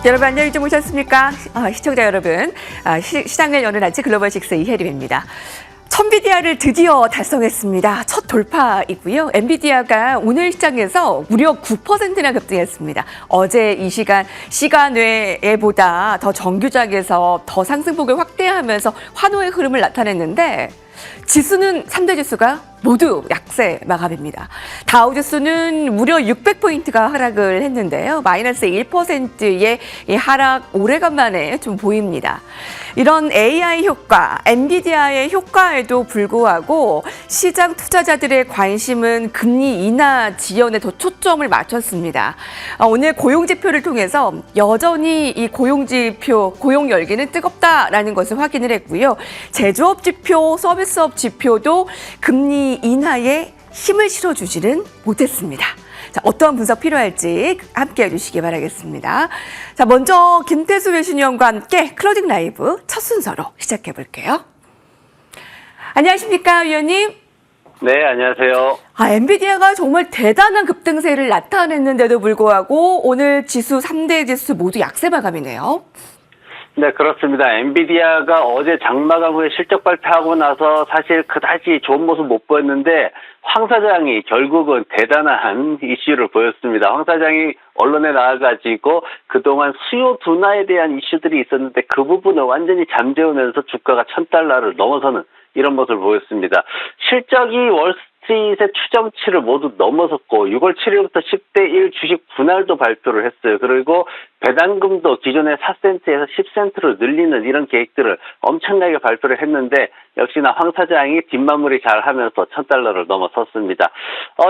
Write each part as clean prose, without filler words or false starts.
여러분 안녕히 주무셨습니까? 시청자 여러분, 시장을 여는 아침 글로벌 식스 이혜림입니다. 엔비디아를 드디어 달성했습니다. 첫 돌파이고요. 엔비디아가 오늘 시장에서 무려 9%나 급등했습니다. 어제 이 시간 외보다 더 정규장에서 더 상승폭을 확대하면서 환호의 흐름을 나타냈는데 지수는 3대 지수가 모두 약세 마감입니다. 다우지수는 무려 600포인트가 하락을 했는데요. 마이너스 1%의 하락 오래간만에 좀 보입니다. 이런 AI 효과, 엔비디아의 효과에도 불구하고 시장 투자자들의 관심은 금리 인하 지연에 더 초점을 맞췄습니다. 오늘 고용지표를 통해서 여전히 이 고용지표, 고용 열기는 뜨겁다라는 것을 확인을 했고요. 제조업 지표, 서비스업 지표도 금리 인하에 힘을 실어주지는 못했습니다. 자, 어떠한 분석 필요할지 함께 해주시기 바라겠습니다. 자, 먼저 김태수 외신위원과 함께 클로징 라이브 첫 순서로 시작해 볼게요. 안녕하십니까, 위원님? 네, 안녕하세요. 엔비디아가 정말 대단한 급등세를 나타냈는데도 불구하고 오늘 지수 3대 지수 모두 약세 마감이네요. 네, 그렇습니다. 엔비디아가 어제 장마감 후에 실적 발표하고 나서 사실 그다지 좋은 모습 못 보였는데 황 사장이 결국은 대단한 이슈를 보였습니다. 황 사장이 언론에 나와가지고 그동안 수요 둔화에 대한 이슈들이 있었는데 그 부분을 완전히 잠재우면서 주가가 $1,000를 넘어서는 이런 모습을 보였습니다. 실적이 월스트리트의 추정치를 모두 넘어섰고 6월 7일부터 10대 1 주식 분할도 발표를 했어요. 그리고 배당금도 기존의 4센트에서 10센트로 늘리는 이런 계획들을 엄청나게 발표를 했는데 역시나 황 사장이 뒷마무리 잘 하면서 $1,000를 넘어섰습니다.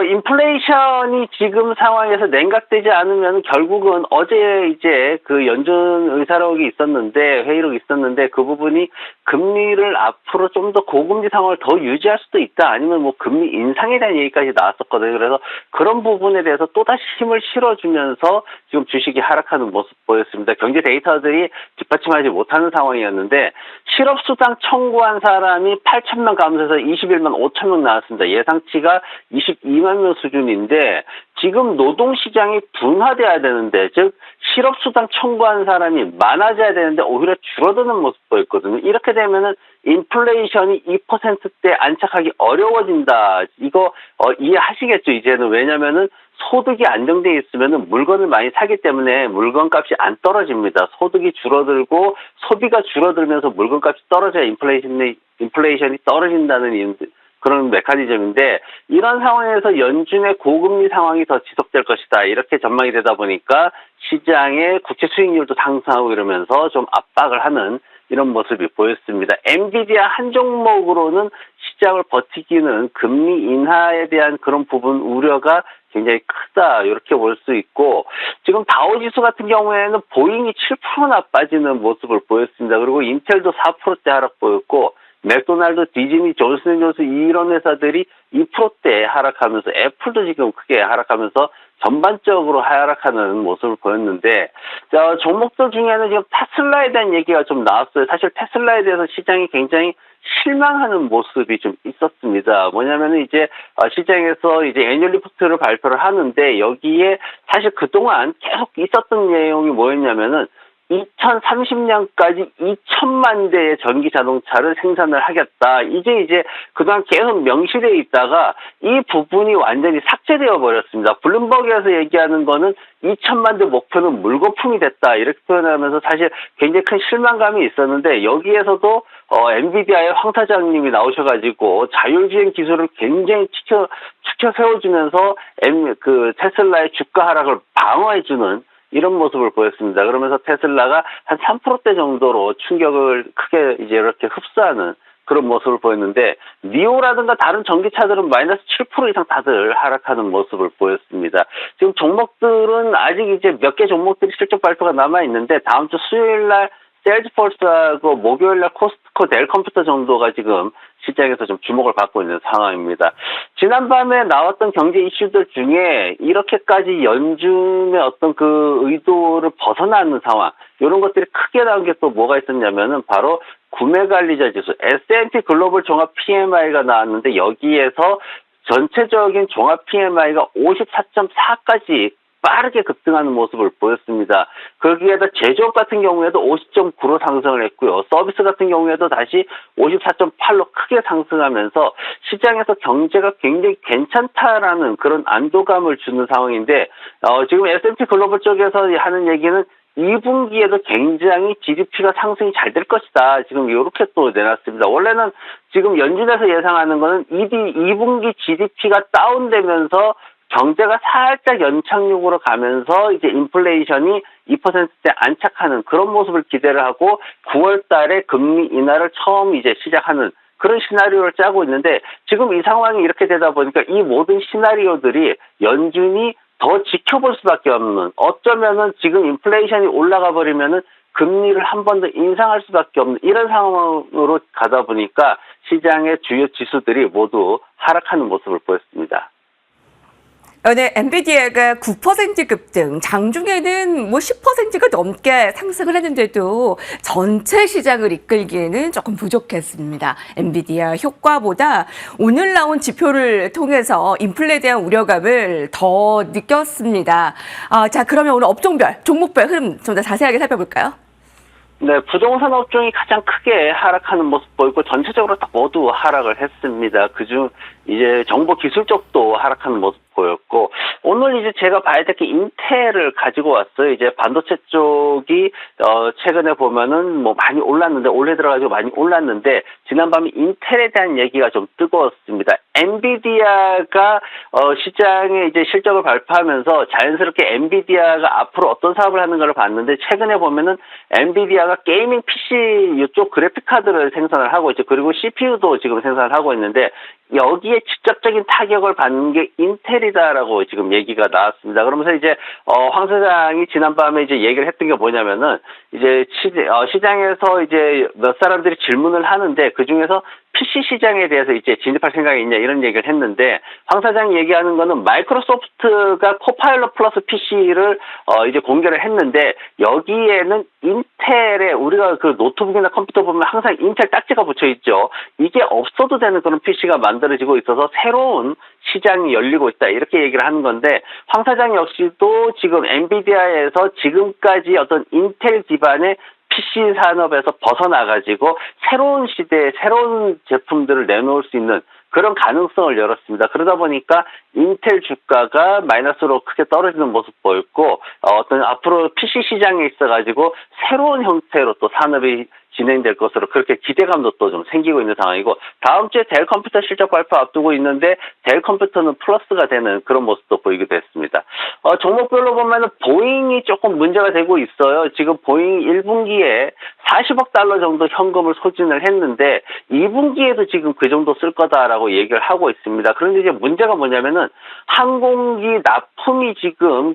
인플레이션이 지금 상황에서 냉각되지 않으면 결국은 어제 이제 그 연준 의사록이 있었는데 회의록이 있었는데 그 부분이 금리를 앞으로 좀 더 고금리 상황을 더 유지할 수도 있다 아니면 뭐 금리 인상에 대한 얘기까지 나왔었거든요. 그래서 그런 부분에 대해서 또다시 힘을 실어주면서 지금 주식이 하락하는 모습 보였습니다. 경제 데이터들이 뒷받침하지 못하는 상황이었는데 실업수당 청구한 사람이 8천만 감소해서 21만 5천 명 나왔습니다. 예상치가 22만 명 수준인데 지금 노동시장이 둔화돼야 되는데 즉 실업수당 청구한 사람이 많아져야 되는데 오히려 줄어드는 모습 보였거든요. 이렇게 되면은 인플레이션이 2%대 안착하기 어려워진다. 이거 이해하시겠죠? 이제는 왜냐면은 소득이 안정돼 있으면은 물건을 많이 사기 때문에 물건값이 안 떨어집니다. 소득이 줄어들고 소비가 줄어들면서 물건값이 떨어져야 인플레이션이 떨어진다는 그런 메커니즘인데 이런 상황에서 연준의 고금리 상황이 더 지속될 것이다. 이렇게 전망이 되다 보니까 시장의 국채 수익률도 상승하고 이러면서 좀 압박을 하는 이런 모습이 보였습니다. 엔비디아 한 종목으로는 시장을 버티기는 금리 인하에 대한 그런 부분 우려가 굉장히 크다 이렇게 볼 수 있고 지금 다우지수 같은 경우에는 보잉이 7%나 빠지는 모습을 보였습니다. 그리고 인텔도 4%대 하락 보였고 맥도날드, 디즈니, 존슨앤존슨 이런 회사들이 2%대 하락하면서 애플도 지금 크게 하락하면서 전반적으로 하락하는 모습을 보였는데 종목들 중에는 지금 테슬라에 대한 얘기가 좀 나왔어요. 사실 테슬라에 대해서 시장이 굉장히 실망하는 모습이 좀 있었습니다. 뭐냐면은 이제 시장에서 이제 애뉴얼 리포트를 발표를 하는데 여기에 사실 그동안 계속 있었던 내용이 뭐였냐면은 2030년까지 2천만 대의 전기 자동차를 생산을 하겠다. 이제 그동안 계속 명시되어 있다가 이 부분이 완전히 삭제되어 버렸습니다. 블룸버그에서 얘기하는 거는 2천만 대 목표는 물거품이 됐다. 이렇게 표현하면서 사실 굉장히 큰 실망감이 있었는데 여기에서도 엔비디아의 황 사장님이 나오셔가지고 자율주행 기술을 굉장히 치켜 세워주면서 테슬라의 주가 하락을 방어해주는 이런 모습을 보였습니다. 그러면서 테슬라가 한 3%대 정도로 충격을 크게 이제 이렇게 흡수하는 그런 모습을 보였는데 니오라든가 다른 전기차들은 마이너스 7% 이상 다들 하락하는 모습을 보였습니다. 지금 종목들은 아직 이제 몇 개 종목들이 실적 발표가 남아 있는데 다음 주 수요일 날 셀즈포스하고 목요일 날 코스트코 델 컴퓨터 정도가 지금 시장에서 좀 주목을 받고 있는 상황입니다. 지난밤에 나왔던 경제 이슈들 중에 이렇게까지 연준의 어떤 그 의도를 벗어나는 상황 이런 것들이 크게 나온 게 또 뭐가 있었냐면은 바로 구매관리자 지수 S&P 글로벌 종합 PMI가 나왔는데 여기에서 전체적인 종합 PMI가 54.4까지 빠르게 급등하는 모습을 보였습니다. 거기에다 제조업 같은 경우에도 50.9로 상승을 했고요. 서비스 같은 경우에도 다시 54.8로 크게 상승하면서 시장에서 경제가 굉장히 괜찮다라는 그런 안도감을 주는 상황인데 지금 S&P 글로벌 쪽에서 하는 얘기는 2분기에도 굉장히 GDP가 상승이 잘 될 것이다. 지금 이렇게 또 내놨습니다. 원래는 지금 연준에서 예상하는 거는 2분기 GDP가 다운되면서 경제가 살짝 연착륙으로 가면서 이제 인플레이션이 2%대 안착하는 그런 모습을 기대를 하고 9월 달에 금리 인하를 처음 이제 시작하는 그런 시나리오를 짜고 있는데 지금 이 상황이 이렇게 되다 보니까 이 모든 시나리오들이 연준이 더 지켜볼 수밖에 없는 어쩌면은 지금 인플레이션이 올라가 버리면은 금리를 한 번 더 인상할 수밖에 없는 이런 상황으로 가다 보니까 시장의 주요 지수들이 모두 하락하는 모습을 보였습니다. 네, 엔비디아가 9% 급등, 장중에는 뭐 10%가 넘게 상승을 했는데도 전체 시장을 이끌기에는 조금 부족했습니다. 엔비디아 효과보다 오늘 나온 지표를 통해서 인플레에 대한 우려감을 더 느꼈습니다. 자, 그러면 오늘 업종별, 종목별 흐름 좀 더 자세하게 살펴볼까요? 네, 부동산 업종이 가장 크게 하락하는 모습 보이고 전체적으로 다 모두 하락을 했습니다. 그중 이제 정보 기술 쪽도 하락하는 모습 보였고 오늘 이제 제가 봐야 될 게 인텔을 가지고 왔어요. 이제 반도체 쪽이 최근에 보면은 뭐 많이 올랐는데 올해 들어가지고 많이 올랐는데 지난밤에 인텔에 대한 얘기가 좀 뜨거웠습니다. 엔비디아가 시장에 이제 실적을 발표하면서 자연스럽게 엔비디아가 앞으로 어떤 사업을 하는 걸 봤는데 최근에 보면은 엔비디아가 게이밍 PC 이쪽 그래픽 카드를 생산을 하고 있죠. 그리고 CPU도 지금 생산을 하고 있는데 여기에 직접적인 타격을 받는 게 인텔이다라고 지금 얘기가 나왔습니다. 그러면서 이제 황 사장이 지난밤에 이제 얘기를 했던 게 뭐냐면은 이제 시장에서 이제 몇 사람들이 질문을 하는데 그 중에서 PC 시장에 대해서 이제 진입할 생각이 있냐 이런 얘기를 했는데 황 사장이 얘기하는 거는 마이크로소프트가 코파일럿 플러스 PC를 이제 공개를 했는데 여기에는 인텔의 우리가 그 노트북이나 컴퓨터 보면 항상 인텔 딱지가 붙여 있죠. 이게 없어도 되는 그런 PC가 만들어지고 있어서 새로운 시장이 열리고 있다 이렇게 얘기를 하는 건데 황 사장 역시도 지금 엔비디아에서 지금까지 어떤 인텔 기반의 PC 산업에서 벗어나가지고 새로운 시대에 새로운 제품들을 내놓을 수 있는 그런 가능성을 열었습니다. 그러다 보니까 인텔 주가가 마이너스로 크게 떨어지는 모습 보였고 어떤 앞으로 PC 시장에 있어가지고 새로운 형태로 또 산업이 진행될 것으로 그렇게 기대감도 또 좀 생기고 있는 상황이고 다음 주에 델 컴퓨터 실적 발표 앞두고 있는데 델 컴퓨터는 플러스가 되는 그런 모습도 보이기도 했습니다. 종목별로 보면은 보잉이 조금 문제가 되고 있어요. 지금 보잉 1분기에 40억 달러 정도 현금을 소진을 했는데 2분기에도 지금 그 정도 쓸 거다라고 얘기를 하고 있습니다. 그런데 이제 문제가 뭐냐면은 항공기 납품이 지금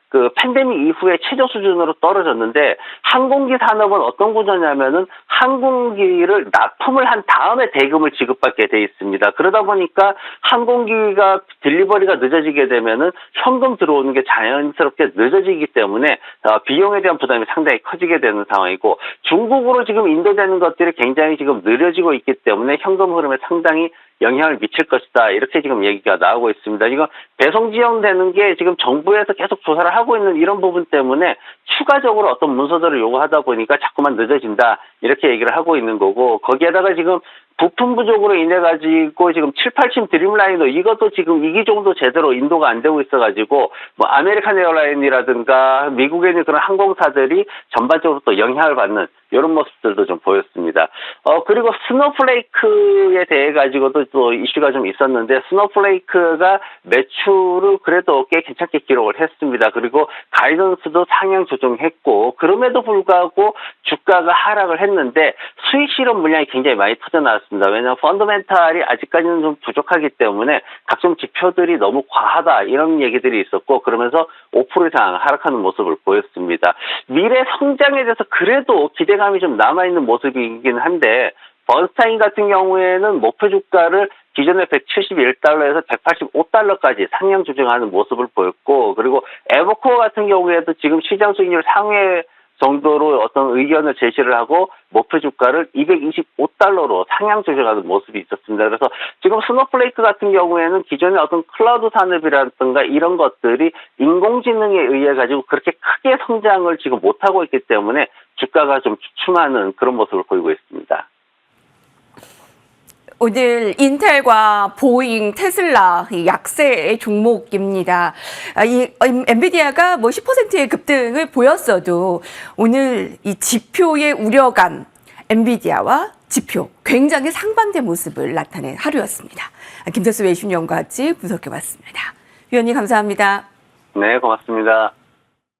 그 팬데믹 이후에 최저 수준으로 떨어졌는데 항공기 산업은 어떤 구조냐면은 항공기를 납품을 한 다음에 대금을 지급받게 돼 있습니다. 그러다 보니까 항공기가 딜리버리가 늦어지게 되면은 현금 들어오는 게 자연스럽게 늦어지기 때문에 비용에 대한 부담이 상당히 커지게 되는 상황이고 중국으로 지금 인도되는 것들이 굉장히 지금 느려지고 있기 때문에 현금 흐름에 상당히 영향을 미칠 것이다. 이렇게 지금 얘기가 나오고 있습니다. 이거 배송 지연되는 게 지금 정부에서 계속 조사를 하고 있는 이런 부분 때문에 추가적으로 어떤 문서들을 요구하다 보니까 자꾸만 늦어진다. 이렇게 얘기를 하고 있는 거고 거기에다가 지금 부품 부족으로 인해 가지고 지금 7, 8층 드림라이너 이것도 지금 2기종도 제대로 인도가 안 되고 있어가지고 뭐 아메리칸 에어라인이라든가 미국에 있는 그런 항공사들이 전반적으로 또 영향을 받는 이런 모습들도 좀 보였습니다. 그리고 스노플레이크에 대해 가지고도 또 이슈가 좀 있었는데 스노플레이크가 매출을 그래도 꽤 괜찮게 기록을 했습니다. 그리고 가이던스도 상향 조정했고 그럼에도 불구하고 주가가 하락을 했는데 수익 실현 물량이 굉장히 많이 터져 나왔습니다. 왜냐하면 펀더멘탈이 아직까지는 좀 부족하기 때문에 각종 지표들이 너무 과하다 이런 얘기들이 있었고 그러면서 5% 이상 하락하는 모습을 보였습니다. 미래 성장에 대해서 그래도 기대감이 좀 남아있는 모습이긴 한데 번스타인 같은 경우에는 목표 주가를 기존의 171달러에서 185달러까지 상향 조정하는 모습을 보였고 그리고 에버코어 같은 경우에도 지금 시장 수익률 상회 정도로 어떤 의견을 제시를 하고 목표 주가를 225달러로 상향 조정하는 모습이 있었습니다. 그래서 지금 스노플레이크 같은 경우에는 기존의 어떤 클라우드 산업이라든가 이런 것들이 인공지능에 의해 가지고 그렇게 크게 성장을 지금 못하고 있기 때문에 주가가 좀 주춤하는 그런 모습을 보이고 있습니다. 오늘 인텔과 보잉, 테슬라 이 약세의 종목입니다. 이 엔비디아가 뭐 10%의 급등을 보였어도 오늘 이 지표의 우려감, 엔비디아와 지표 굉장히 상반된 모습을 나타낸 하루였습니다. 김태수 외신위원과 같이 분석해봤습니다. 위원님 감사합니다. 네, 고맙습니다.